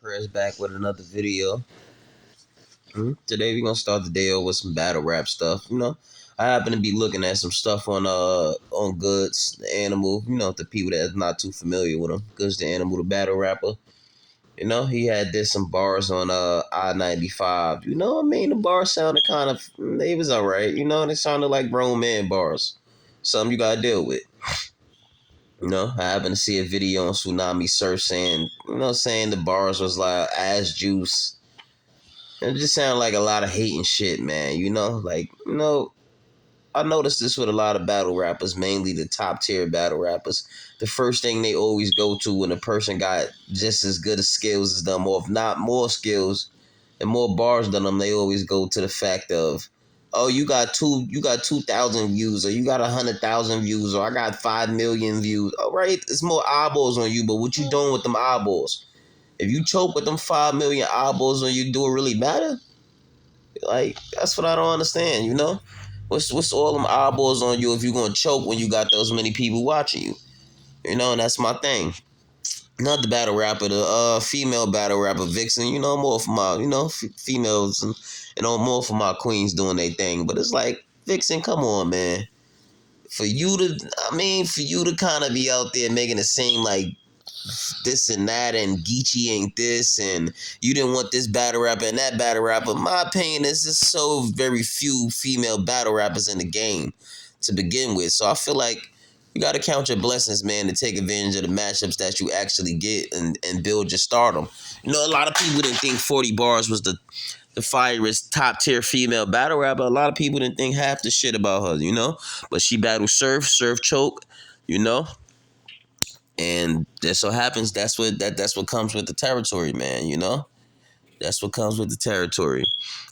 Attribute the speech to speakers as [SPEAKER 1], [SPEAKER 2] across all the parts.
[SPEAKER 1] Press back with another video. Today we're gonna start the day off with some battle rap stuff. I happen to be looking at some stuff on Goods, the Animal. The people that's not too familiar with him. Goods, the Animal, the battle rapper. He did some bars on I-95. The bars sounded kind of, they was alright. They sounded like grown man bars. Something you gotta deal with. I happened to see a video on Tsunami Surf saying the bars was like ass juice. It just sounded like a lot of hate and shit, man. I noticed this with a lot of battle rappers, mainly the top tier battle rappers. The first thing they always go to when a person got just as good as skills as them, or if not more skills and more bars than them, they always go to the fact of, oh, you got 2,000 views, or you got 100,000 views, or I got 5 million views. All right, it's more eyeballs on you, but what you doing with them eyeballs? If you choke with them 5 million eyeballs on you, do it really matter? Like, that's what I don't understand. What's all them eyeballs on you if you're gonna choke when you got those many people watching you? And that's my thing. Not the battle rapper, the female battle rapper Vixen. More for my females and more for my queens doing their thing. But it's like, Vixen, come on, man. For you to kind of be out there making it seem like this and that, and Geechee ain't this, and you didn't want this battle rapper and that battle rapper. My opinion is there's so very few female battle rappers in the game to begin with. So I feel like you got to count your blessings, man, to take advantage of the matchups that you actually get and build your stardom. A lot of people didn't think 40 Bars was the fierest top tier female battle rapper. A lot of people didn't think half the shit about her, but she battled Surf choke, and that so happens that's what comes with the territory, man. That's what comes with the territory.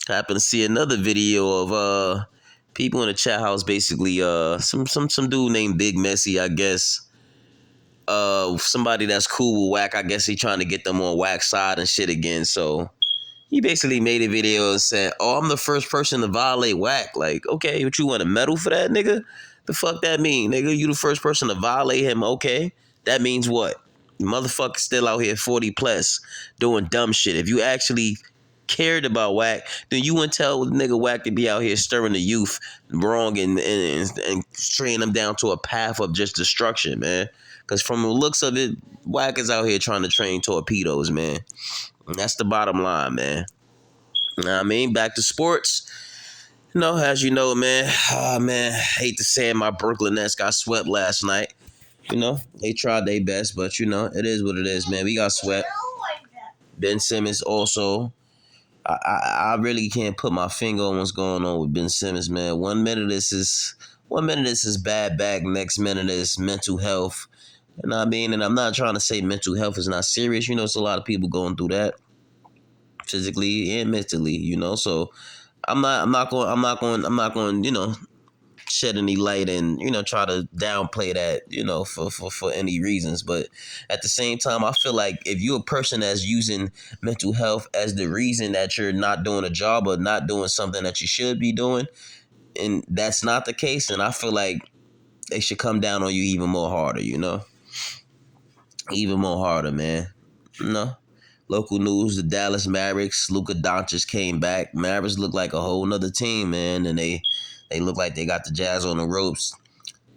[SPEAKER 1] I happened to see another video of people in the chat house, basically some dude named Big Messy, I guess. Somebody that's cool with Whack. I guess he trying to get them on Whack's side and shit again. So he basically made a video and said, "Oh, I'm the first person to violate Whack." Like, okay, but you want a medal for that, nigga? The fuck that mean, nigga? You the first person to violate him? Okay, that means what? The motherfucker's still out here 40 plus doing dumb shit. If you actually cared about Whack, then you wouldn't tell the nigga Whack to be out here stirring the youth wrong and straying them down to a path of just destruction, man. Because from the looks of it, Whack is out here trying to train torpedoes, man. And that's the bottom line, man. You know what I mean? Back to sports. As you know, man. Man, hate to say it, my Brooklyn Nets got swept last night. They tried their best, but it is what it is, man. We got swept. Ben Simmons also. I really can't put my finger on what's going on with Ben Simmons, man. 1 minute this is bad back, next minute is mental health. You know what I mean? And I'm not trying to say mental health is not serious. It's a lot of people going through that physically and mentally, so I'm not going, shed any light and, try to downplay that, for any reasons. But at the same time, I feel like if you're a person that's using mental health as the reason that you're not doing a job or not doing something that you should be doing, and that's not the case, then I feel like they should come down on you even more harder, even more harder, man. Local news, the Dallas Mavericks, Luka Doncic came back. Mavericks look like a whole nother team, man, and they look like they got the Jazz on the ropes.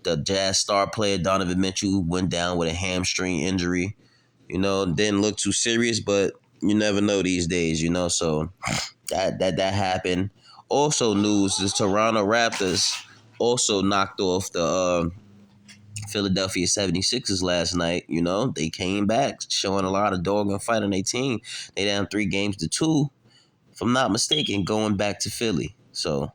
[SPEAKER 1] The Jazz star player Donovan Mitchell went down with a hamstring injury. Didn't look too serious, but you never know these days, so that happened. Also news, the Toronto Raptors also knocked off the Philadelphia 76ers last night. They came back showing a lot of dog and fight on their team. They down 3-2, if I'm not mistaken, going back to Philly. So,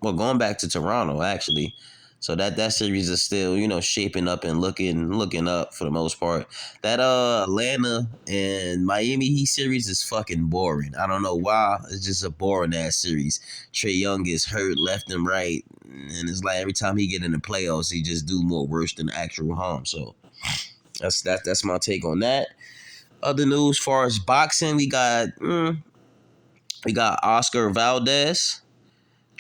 [SPEAKER 1] going back to Toronto, actually. So that series is still, shaping up and looking up for the most part. That Atlanta and Miami Heat series is fucking boring. I don't know why. It's just a boring ass series. Trae Young gets hurt left and right, and it's like every time he get in the playoffs, he just do more worse than actual harm. So that's my take on that. Other news, as far as boxing, we got Oscar Valdez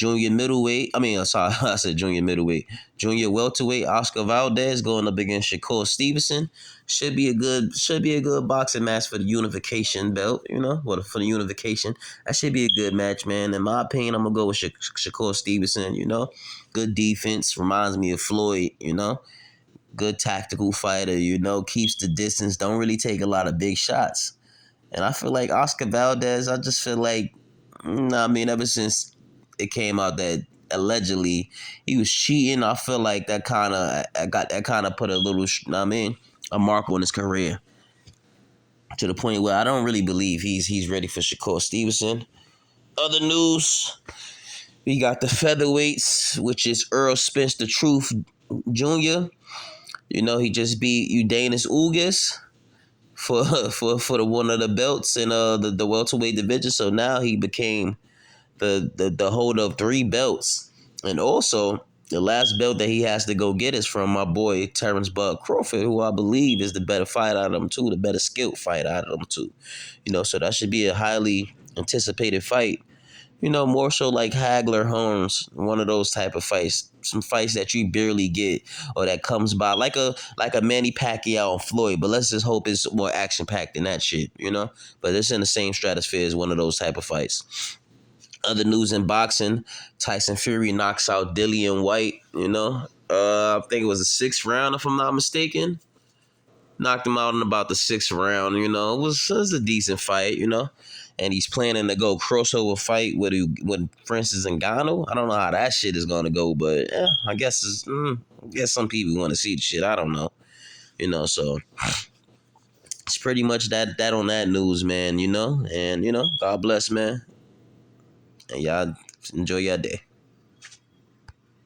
[SPEAKER 1] Junior middleweight. Sorry, I said junior middleweight. Junior welterweight. Oscar Valdez going up against Shakur Stevenson. Should be a good boxing match for the unification belt. For the unification, that should be a good match, man. In my opinion, I'm gonna go with Shakur Stevenson. Good defense, reminds me of Floyd. Good tactical fighter. Keeps the distance. Don't really take a lot of big shots. And I feel like Oscar Valdez. I just feel like, ever since it came out that allegedly he was cheating, I feel like that kind of put a little, a mark on his career, to the point where I don't really believe he's ready for Shakur Stevenson. Other news, we got the featherweights, which is Earl Spence the Truth Jr. He just beat Udanis Ugas for the one of the belts in the welterweight division. So now he became the holder of 3 belts. And also, the last belt that he has to go get is from my boy Terrence Bud Crawford, who I believe is the better fight out of them two, the better skilled fight out of them two. So that should be a highly anticipated fight. More so like Hagler Holmes, one of those type of fights. Some fights that you barely get or that comes by, like a Manny Pacquiao and Floyd. But let's just hope it's more action packed than that shit, But it's in the same stratosphere as one of those type of fights. Other news in boxing: Tyson Fury knocks out Dillian White. I think it was the 6th round, if I'm not mistaken. Knocked him out in about the 6th round. It was a decent fight. And he's planning to go crossover fight with Francis Ngannou. I don't know how that shit is gonna go, but I guess some people want to see the shit. I don't know. So it's pretty much that on that news, man. And God bless, man. And y'all enjoy your day.